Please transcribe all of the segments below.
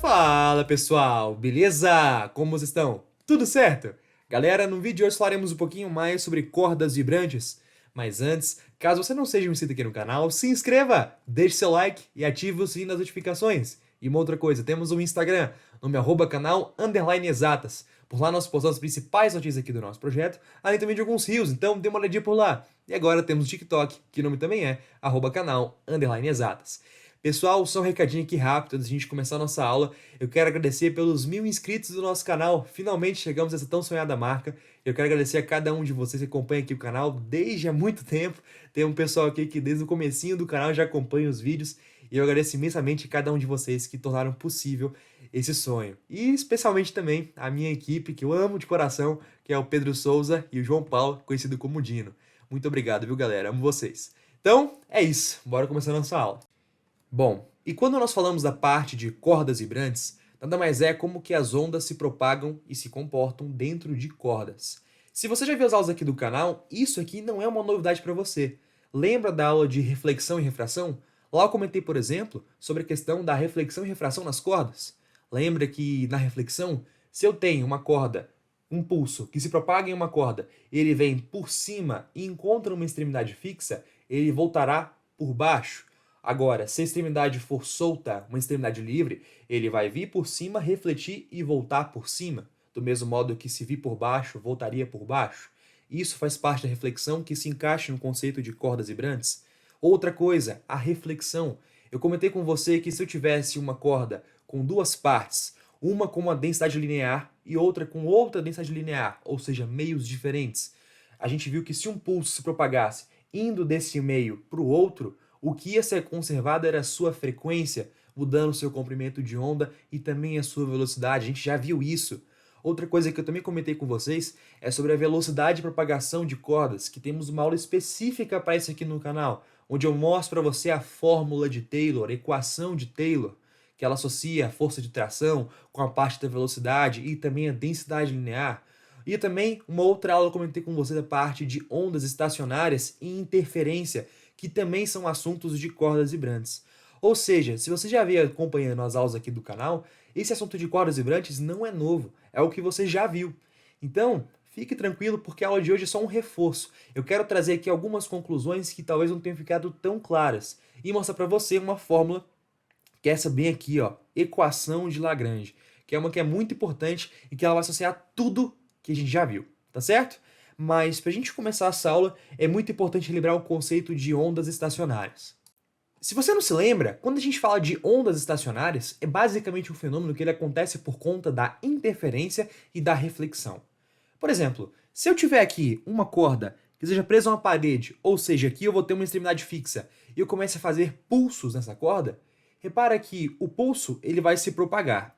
Fala pessoal, beleza? Como vocês estão? Tudo certo? Galera, no vídeo de hoje falaremos um pouquinho mais sobre cordas vibrantes. Mas antes, caso você não seja inscrito aqui no canal, se inscreva, deixe seu like e ative o sininho das notificações. E uma outra coisa, temos um Instagram, nome @canal_exatas. Por lá nós postamos as principais notícias aqui do nosso projeto, além também de alguns reels, então dê uma olhadinha por lá. E agora temos o TikTok, que o nome também é @canal_exatas. Pessoal, só um recadinho aqui rápido antes de a gente começar a nossa aula. Eu quero agradecer pelos 1000 inscritos do nosso canal. Finalmente chegamos a essa tão sonhada marca. Eu quero agradecer a cada um de vocês que acompanha aqui o canal desde há muito tempo. Tem um pessoal aqui que desde o comecinho do canal já acompanha os vídeos. E eu agradeço imensamente a cada um de vocês que tornaram possível esse sonho. E especialmente também a minha equipe, que eu amo de coração, que é o Pedro Souza e o João Paulo, conhecido como Dino. Muito obrigado, viu, galera? Amo vocês. Então, é isso. Bora começar a nossa aula. Bom, e quando nós falamos da parte de cordas vibrantes, nada mais é como que as ondas se propagam e se comportam dentro de cordas. Se você já viu as aulas aqui do canal, isso aqui não é uma novidade para você. Lembra da aula de reflexão e refração? Lá eu comentei, por exemplo, sobre a questão da reflexão e refração nas cordas. Lembra que na reflexão, se eu tenho uma corda, um pulso que se propaga em uma corda, ele vem por cima e encontra uma extremidade fixa, ele voltará por baixo. Agora, se a extremidade for solta, uma extremidade livre, ele vai vir por cima, refletir e voltar por cima, do mesmo modo que se vir por baixo, voltaria por baixo. Isso faz parte da reflexão que se encaixa no conceito de cordas vibrantes. Outra coisa, a reflexão. Eu comentei com você que se eu tivesse uma corda com duas partes, uma com uma densidade linear e outra com outra densidade linear, ou seja, meios diferentes, a gente viu que se um pulso se propagasse indo desse meio para o outro, o que ia ser conservado era a sua frequência, mudando o seu comprimento de onda e também a sua velocidade. A gente já viu isso. Outra coisa que eu também comentei com vocês é sobre a velocidade de propagação de cordas, que temos uma aula específica para isso aqui no canal, onde eu mostro para você a fórmula de Taylor, a equação de Taylor, que ela associa a força de tração com a parte da velocidade e também a densidade linear. E também uma outra aula eu comentei com vocês a parte de ondas estacionárias e interferência, que também são assuntos de cordas vibrantes. Ou seja, se você já veio acompanhando as aulas aqui do canal, esse assunto de cordas vibrantes não é novo, é o que você já viu. Então, fique tranquilo porque a aula de hoje é só um reforço. Eu quero trazer aqui algumas conclusões que talvez não tenham ficado tão claras e mostrar para você uma fórmula, que é essa bem aqui, ó, equação de Lagrange, que é uma que é muito importante e que ela vai associar tudo que a gente já viu, tá certo? Mas para a gente começar essa aula, é muito importante lembrar o conceito de ondas estacionárias. Se você não se lembra, quando a gente fala de ondas estacionárias, é basicamente um fenômeno que ele acontece por conta da interferência e da reflexão. Por exemplo, se eu tiver aqui uma corda que seja presa a uma parede, ou seja, aqui eu vou ter uma extremidade fixa, e eu começo a fazer pulsos nessa corda, repara que o pulso ele vai se propagar.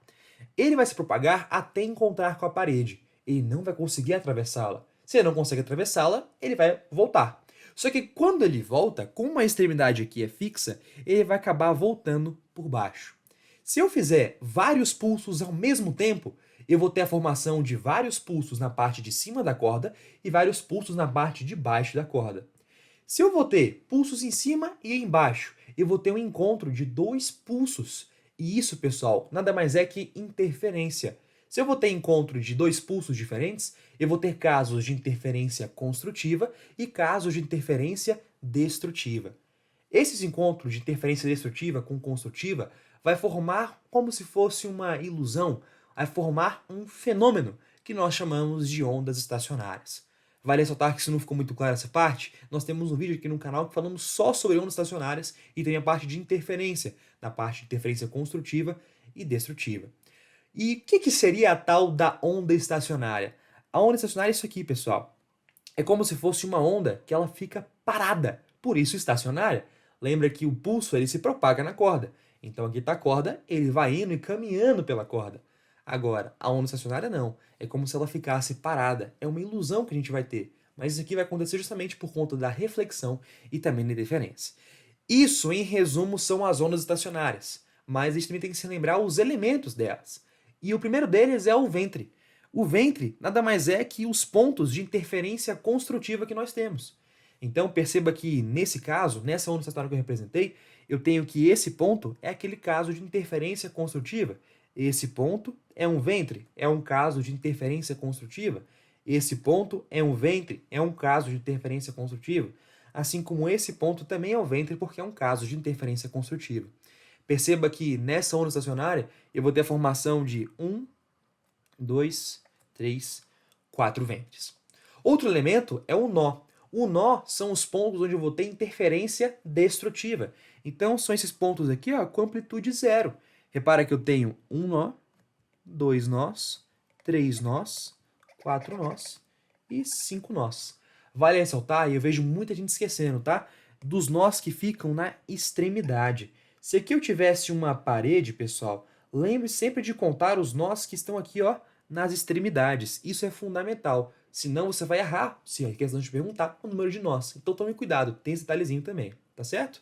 Ele vai se propagar até encontrar com a parede. Ele não vai conseguir atravessá-la. Se ele não consegue atravessá-la, ele vai voltar. Só que quando ele volta, como uma extremidade aqui é fixa, ele vai acabar voltando por baixo. Se eu fizer vários pulsos ao mesmo tempo, eu vou ter a formação de vários pulsos na parte de cima da corda e vários pulsos na parte de baixo da corda. Se eu vou ter pulsos em cima e embaixo, eu vou ter um encontro de dois pulsos. E isso, pessoal, nada mais é que interferência. Se eu vou ter encontro de dois pulsos diferentes, eu vou ter casos de interferência construtiva e casos de interferência destrutiva. Esses encontros de interferência destrutiva com construtiva vai formar como se fosse uma ilusão, vai formar um fenômeno que nós chamamos de ondas estacionárias. Vale ressaltar que se não ficou muito clara essa parte, nós temos um vídeo aqui no canal que falamos só sobre ondas estacionárias e tem a parte de interferência, na parte de interferência construtiva e destrutiva. E o que seria a tal da onda estacionária? A onda estacionária é isso aqui, pessoal. É como se fosse uma onda que ela fica parada, por isso estacionária. Lembra que o pulso ele se propaga na corda. Então aqui está a corda, ele vai indo e caminhando pela corda. Agora, a onda estacionária não. É como se ela ficasse parada. É uma ilusão que a gente vai ter. Mas isso aqui vai acontecer justamente por conta da reflexão e também da interferência. Isso, em resumo, são as ondas estacionárias. Mas a gente também tem que se lembrar os elementos delas. E o primeiro deles é o ventre. O ventre nada mais é que os pontos de interferência construtiva que nós temos. Então perceba que nesse caso, nessa onda estacionária que eu representei, eu tenho que esse ponto é aquele caso de interferência construtiva. Esse ponto é um ventre, é um caso de interferência construtiva. Esse ponto é um ventre, é um caso de interferência construtiva. Assim como esse ponto também é um ventre, porque é um caso de interferência construtiva. Perceba que nessa onda estacionária eu vou ter a formação de 1, 2, 3, 4 ventres. Outro elemento é o nó. O nó são os pontos onde eu vou ter interferência destrutiva. Então, são esses pontos aqui ó, com amplitude zero. Repara que eu tenho um nó, 2 nós, 3 nós, 4 nós e 5 nós. Vale ressaltar, e eu vejo muita gente esquecendo, tá? Dos nós que ficam na extremidade. Se aqui eu tivesse uma parede, pessoal, lembre sempre de contar os nós que estão aqui ó, nas extremidades. Isso é fundamental. Senão você vai errar, se é questão de perguntar, o número de nós. Então tome cuidado, tem esse detalhezinho também, tá certo?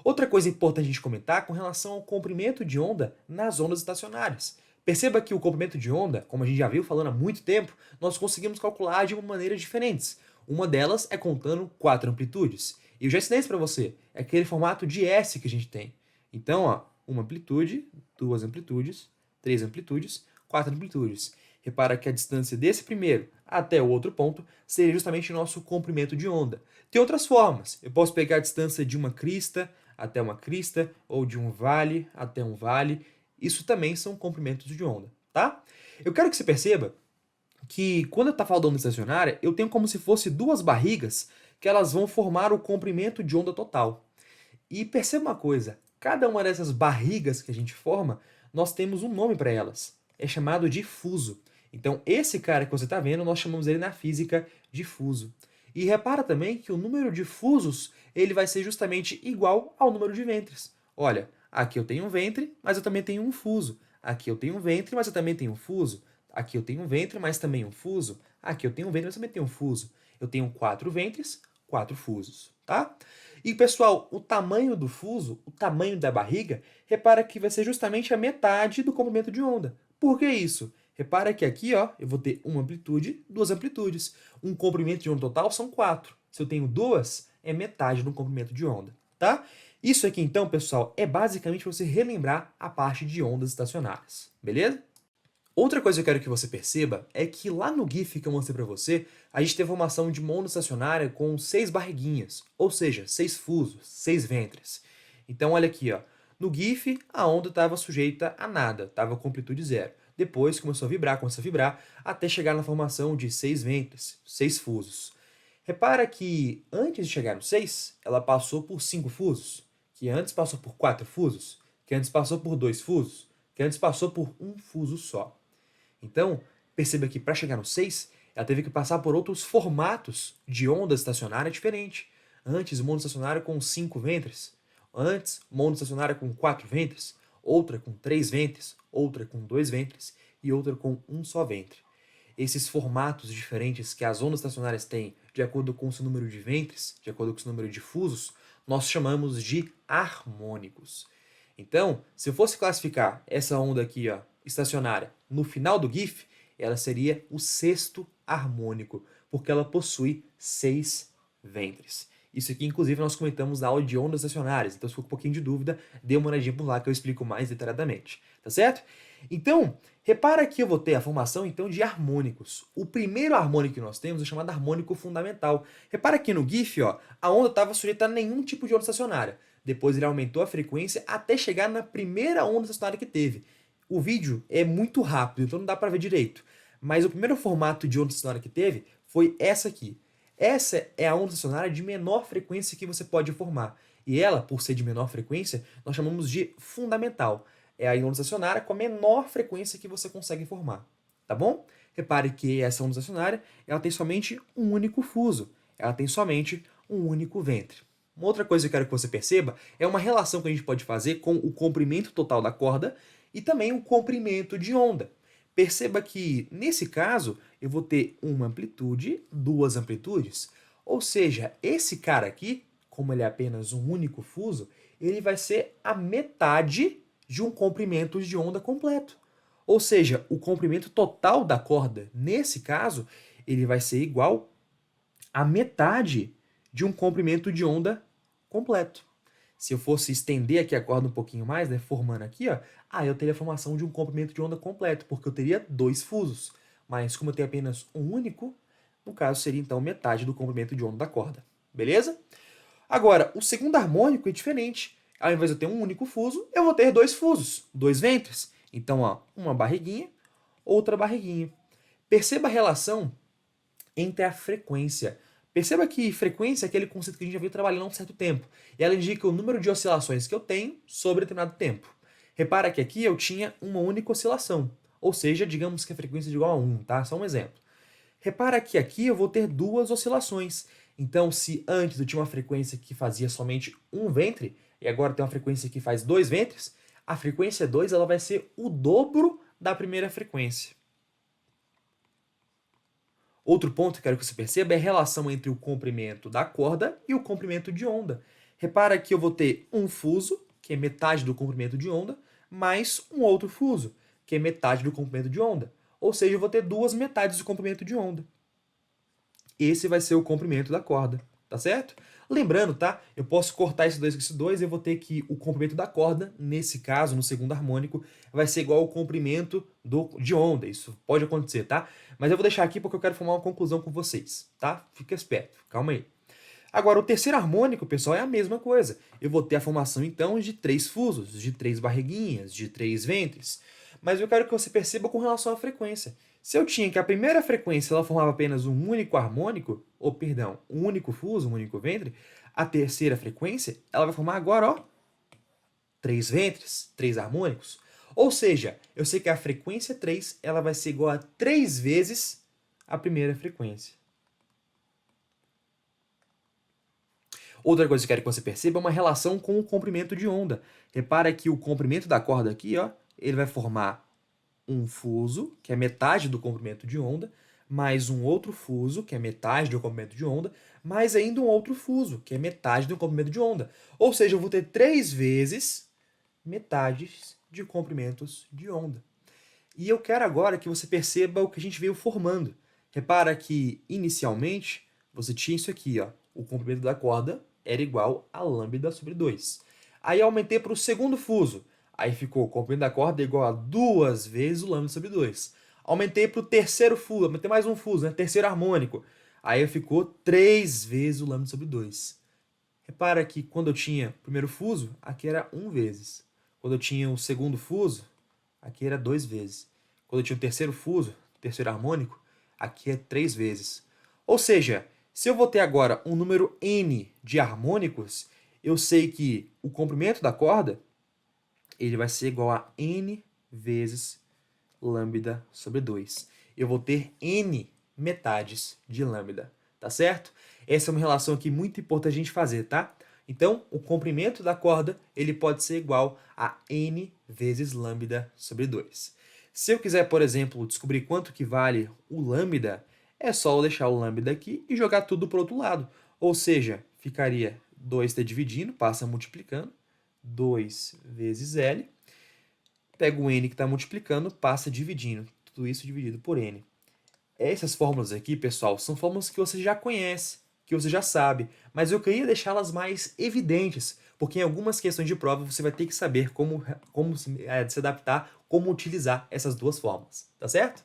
Outra coisa importante a gente comentar com relação ao comprimento de onda nas ondas estacionárias. Perceba que o comprimento de onda, como a gente já viu falando há muito tempo, nós conseguimos calcular de uma maneira diferente. Uma delas é contando 4 amplitudes. E eu já ensinei isso para você. É aquele formato de S que a gente tem. Então, ó, uma amplitude, 2 amplitudes, 3 amplitudes, 4 amplitudes. Repara que a distância desse primeiro até o outro ponto seria justamente o nosso comprimento de onda. Tem outras formas. Eu posso pegar a distância de uma crista até uma crista, ou de um vale até um vale. Isso também são comprimentos de onda, tá? Eu quero que você perceba que quando eu estou falando de onda estacionária, eu tenho como se fosse duas barrigas que elas vão formar o comprimento de onda total. E perceba uma coisa, cada uma dessas barrigas que a gente forma, nós temos um nome para elas. É chamado de fuso. Então, esse cara que você está vendo, nós chamamos ele na física de fuso. E repara também que o número de fusos ele vai ser justamente igual ao número de ventres. Olha, aqui eu tenho um ventre, mas eu também tenho um fuso. Aqui eu tenho um ventre, mas eu também tenho um fuso. Aqui eu tenho um ventre, mas também um fuso. Aqui eu tenho um ventre, mas também tenho um fuso. Eu tenho 4 ventres, 4 fusos, tá? E, pessoal, o tamanho do fuso, o tamanho da barriga, repara que vai ser justamente a metade do comprimento de onda. Por que isso? Repara que aqui ó, eu vou ter uma amplitude, 2 amplitudes. Um comprimento de onda total são 4. Se eu tenho 2, é metade do comprimento de onda, tá? Isso aqui então, pessoal, é basicamente você relembrar a parte de ondas estacionárias, beleza? Outra coisa que eu quero que você perceba é que lá no GIF que eu mostrei para você, a gente tem a formação de uma onda estacionária com 6 barriguinhas, ou seja, 6 fusos, 6 ventres. Então olha aqui, ó, no GIF a onda estava sujeita a nada, estava com amplitude zero. Depois começou a vibrar, até chegar na formação de 6 ventres, 6 fusos. Repara que antes de chegar no 6, ela passou por 5 fusos, que antes passou por 4 fusos, que antes passou por 2 fusos, que antes passou por um fuso só. Então, perceba que para chegar no 6, ela teve que passar por outros formatos de onda estacionária diferente. Antes, uma onda estacionária com 5 ventres. Antes, uma onda estacionária com 4 ventres. Outra com 3 ventres. Outra com 2 ventres. E outra com um só ventre. Esses formatos diferentes que as ondas estacionárias têm, de acordo com o seu número de ventres, de acordo com o seu número de fusos, nós chamamos de harmônicos. Então, se eu fosse classificar essa onda aqui, ó, estacionária, no final do GIF, ela seria o sexto harmônico, porque ela possui 6 ventres. Isso aqui, inclusive, nós comentamos na aula de ondas estacionárias, então se ficou um pouquinho de dúvida, dê uma olhadinha por lá que eu explico mais detalhadamente, tá certo? Então, repara que eu vou ter a formação então de harmônicos. O primeiro harmônico que nós temos é chamado harmônico fundamental. Repara que no GIF, ó, a onda estava sujeita a nenhum tipo de onda estacionária. Depois ele aumentou a frequência até chegar na primeira onda estacionária que teve. O vídeo é muito rápido, então não dá para ver direito. Mas o primeiro formato de onda estacionária que teve foi essa aqui. Essa é a onda estacionária de menor frequência que você pode formar. E ela, por ser de menor frequência, nós chamamos de fundamental. É a onda estacionária com a menor frequência que você consegue formar. Tá bom? Repare que essa onda estacionária ela tem somente um único fuso. Ela tem somente um único ventre. Uma outra coisa que eu quero que você perceba é uma relação que a gente pode fazer com o comprimento total da corda e também o comprimento de onda. Perceba que, nesse caso, eu vou ter uma amplitude, 2 amplitudes, ou seja, esse cara aqui, como ele é apenas um único fuso, ele vai ser a metade de um comprimento de onda completo. Ou seja, o comprimento total da corda, nesse caso, ele vai ser igual a metade de um comprimento de onda completo. Se eu fosse estender aqui a corda um pouquinho mais, né, formando aqui, ó, eu teria a formação de um comprimento de onda completo, porque eu teria 2 fusos. Mas como eu tenho apenas um único, no caso seria então metade do comprimento de onda da corda. Beleza? Agora, o segundo harmônico é diferente. Ao invés de eu ter um único fuso, eu vou ter 2 fusos, 2 ventres. Então, ó, uma barriguinha, outra barriguinha. Perceba a relação entre a frequência. Perceba que frequência é aquele conceito que a gente já veio trabalhando há um certo tempo. E ela indica o número de oscilações que eu tenho sobre determinado tempo. Repara que aqui eu tinha uma única oscilação. Ou seja, digamos que a frequência é igual a 1, tá? Só um exemplo. Repara que aqui eu vou ter 2 oscilações. Então, se antes eu tinha uma frequência que fazia somente um ventre, e agora tem uma frequência que faz 2 ventres, a frequência 2 ela vai ser o dobro da primeira frequência. Outro ponto que quero que você perceba é a relação entre o comprimento da corda e o comprimento de onda. Repara que eu vou ter um fuso, que é metade do comprimento de onda, mais um outro fuso, que é metade do comprimento de onda. Ou seja, eu vou ter 2 metades do comprimento de onda. Esse vai ser o comprimento da corda, tá certo? Lembrando, tá? Eu posso cortar esse 2 com esse 2 e eu vou ter que o comprimento da corda, nesse caso, no segundo harmônico, vai ser igual ao comprimento de onda. Isso pode acontecer, tá? Mas eu vou deixar aqui porque eu quero formar uma conclusão com vocês, tá? Fica esperto, calma aí. Agora, o terceiro harmônico, pessoal, é a mesma coisa. Eu vou ter a formação, então, de 3 fusos, de 3 barriguinhas, de 3 ventres. Mas eu quero que você perceba com relação à frequência. Se eu tinha que a primeira frequência ela formava apenas um único harmônico, ou perdão, um único fuso, um único ventre, a terceira frequência ela vai formar agora, ó, 3 ventres, 3 harmônicos. Ou seja, eu sei que a frequência 3 ela vai ser igual a 3 vezes a primeira frequência. Outra coisa que eu quero que você perceba é uma relação com o comprimento de onda. Repara que o comprimento da corda aqui, ó, ele vai formar um fuso, que é metade do comprimento de onda, mais um outro fuso, que é metade do comprimento de onda, mais ainda um outro fuso, que é metade do comprimento de onda. Ou seja, eu vou ter 3 vezes metades de comprimentos de onda. E eu quero agora que você perceba o que a gente veio formando. Repara que, inicialmente, você tinha isso aqui, ó, o comprimento da corda era igual a lambda sobre 2. Aí eu aumentei para o segundo fuso. Aí ficou o comprimento da corda igual a 2 vezes o lambda sobre 2. Aumentei para o terceiro fuso, aumentei mais um fuso, né? Terceiro harmônico. Aí ficou 3 vezes o lambda sobre 2. Repara que quando eu tinha o primeiro fuso, aqui era 1 vezes. Quando eu tinha o segundo fuso, aqui era 2 vezes. Quando eu tinha o terceiro fuso, terceiro harmônico, aqui é 3 vezes. Ou seja, se eu vou ter agora um número n de harmônicos, eu sei que o comprimento da corda ele vai ser igual a n vezes lambda sobre 2. Eu vou ter n metades de lambda, tá certo? Essa é uma relação aqui muito importante a gente fazer, tá? Então, o comprimento da corda ele pode ser igual a n vezes lambda sobre 2. Se eu quiser, por exemplo, descobrir quanto que vale o lambda, é só eu deixar o lambda aqui e jogar tudo para o outro lado. Ou seja, ficaria 2 dividindo, passa multiplicando, 2 vezes L. Pega o n que está multiplicando, passa dividindo. Tudo isso dividido por n. Essas fórmulas aqui, pessoal, são fórmulas que você já conhece, que você já sabe, mas eu queria deixá-las mais evidentes, porque em algumas questões de prova você vai ter que saber como se adaptar, como utilizar essas duas fórmulas, tá certo?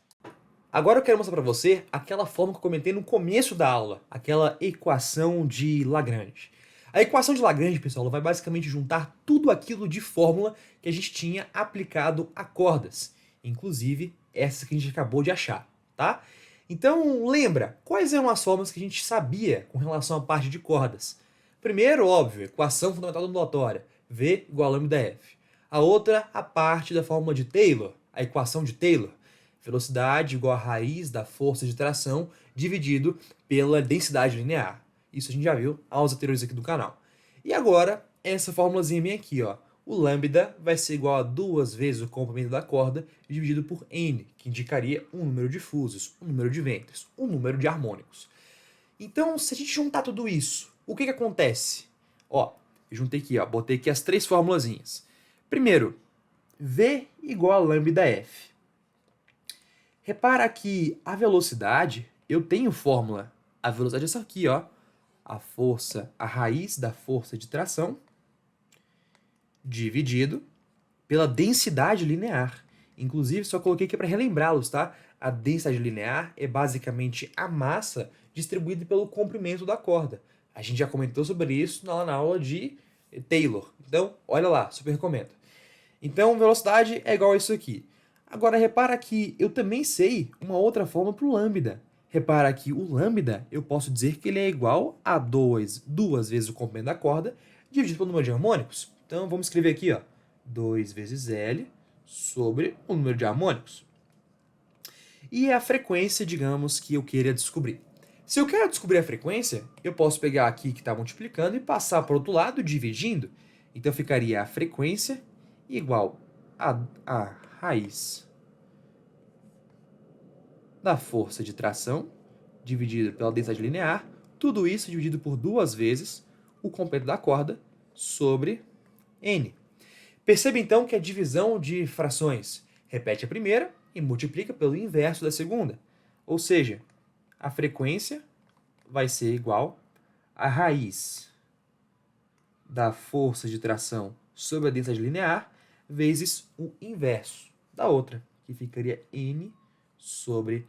Agora eu quero mostrar para você aquela fórmula que eu comentei no começo da aula, aquela equação de Lagrange. A equação de Lagrange, pessoal, ela vai basicamente juntar tudo aquilo de fórmula que a gente tinha aplicado a cordas, inclusive essa que a gente acabou de achar, tá? Então, lembra, quais eram as fórmulas que a gente sabia com relação à parte de cordas? Primeiro, óbvio, equação fundamental ondulatória, V igual a lambda F. A outra, a parte da fórmula de Taylor, a equação de Taylor. Velocidade igual a raiz da força de tração dividido pela densidade linear. Isso a gente já viu aos anteriores aqui do canal. E agora, essa formulazinha vem aqui, ó. O lambda vai ser igual a 2 vezes o comprimento da corda dividido por n, que indicaria um número de fusos, um número de ventres, um número de harmônicos. Então, se a gente juntar tudo isso, o que acontece? Ó, eu juntei aqui, ó, botei aqui as 3 formulazinhas. Primeiro, V igual a lambda F. Repara que a velocidade, eu tenho fórmula. A velocidade é essa aqui, ó. A força, a raiz da força de tração dividido pela densidade linear. Inclusive, só coloquei aqui para relembrá-los, tá? A densidade linear é basicamente a massa distribuída pelo comprimento da corda. A gente já comentou sobre isso na aula de Taylor. Então, olha lá, super recomendo. Então, velocidade é igual a isso aqui. Agora, repara que eu também sei uma outra forma para o lambda. Repara que o lambda, eu posso dizer que ele é igual a duas vezes o comprimento da corda, dividido pelo número de harmônicos. Então, vamos escrever aqui, ó, 2 vezes L sobre o número de harmônicos. E é a frequência, digamos, que eu queira descobrir. Se eu quero descobrir a frequência, eu posso pegar aqui que está multiplicando e passar para o outro lado dividindo. Então, ficaria a frequência igual a raiz da força de tração dividido pela densidade linear, tudo isso dividido por 2 vezes o comprimento da corda sobre N. Perceba então que a divisão de frações repete a primeira e multiplica pelo inverso da segunda. Ou seja, a frequência vai ser igual a raiz da força de tração sobre a densidade linear vezes o inverso da outra, que ficaria N sobre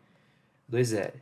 2L.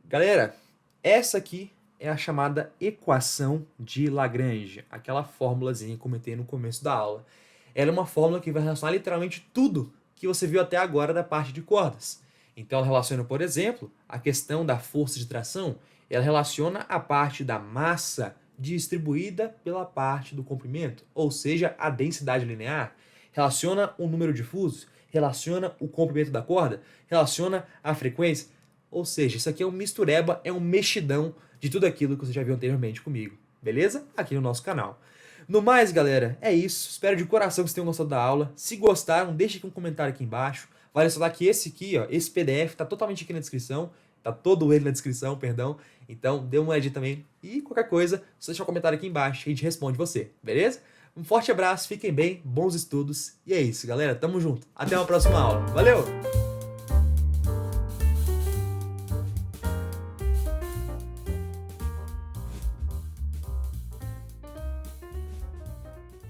Galera, essa aqui é a chamada equação de Lagrange, aquela fórmulazinha que eu comentei no começo da aula. Ela é uma fórmula que vai relacionar literalmente tudo que você viu até agora da parte de cordas. Então ela relaciona, por exemplo, a questão da força de tração, ela relaciona a parte da massa distribuída pela parte do comprimento, ou seja, a densidade linear, relaciona o número de fusos, relaciona o comprimento da corda, relaciona a frequência, ou seja, isso aqui é um mistureba, é um mexidão de tudo aquilo que você já viu anteriormente comigo, beleza? Aqui no nosso canal. No mais, galera, é isso. Espero de coração que vocês tenham gostado da aula. Se gostaram, deixe aqui um comentário aqui embaixo. Vale ressaltar que esse aqui, ó, esse PDF tá totalmente aqui na descrição. Tá todo ele na descrição, perdão. Então, dê uma olhadinha também. E qualquer coisa, só deixar um comentário aqui embaixo e a gente responde você, beleza? Um forte abraço, fiquem bem, bons estudos. E é isso, galera. Tamo junto. Até uma próxima aula. Valeu!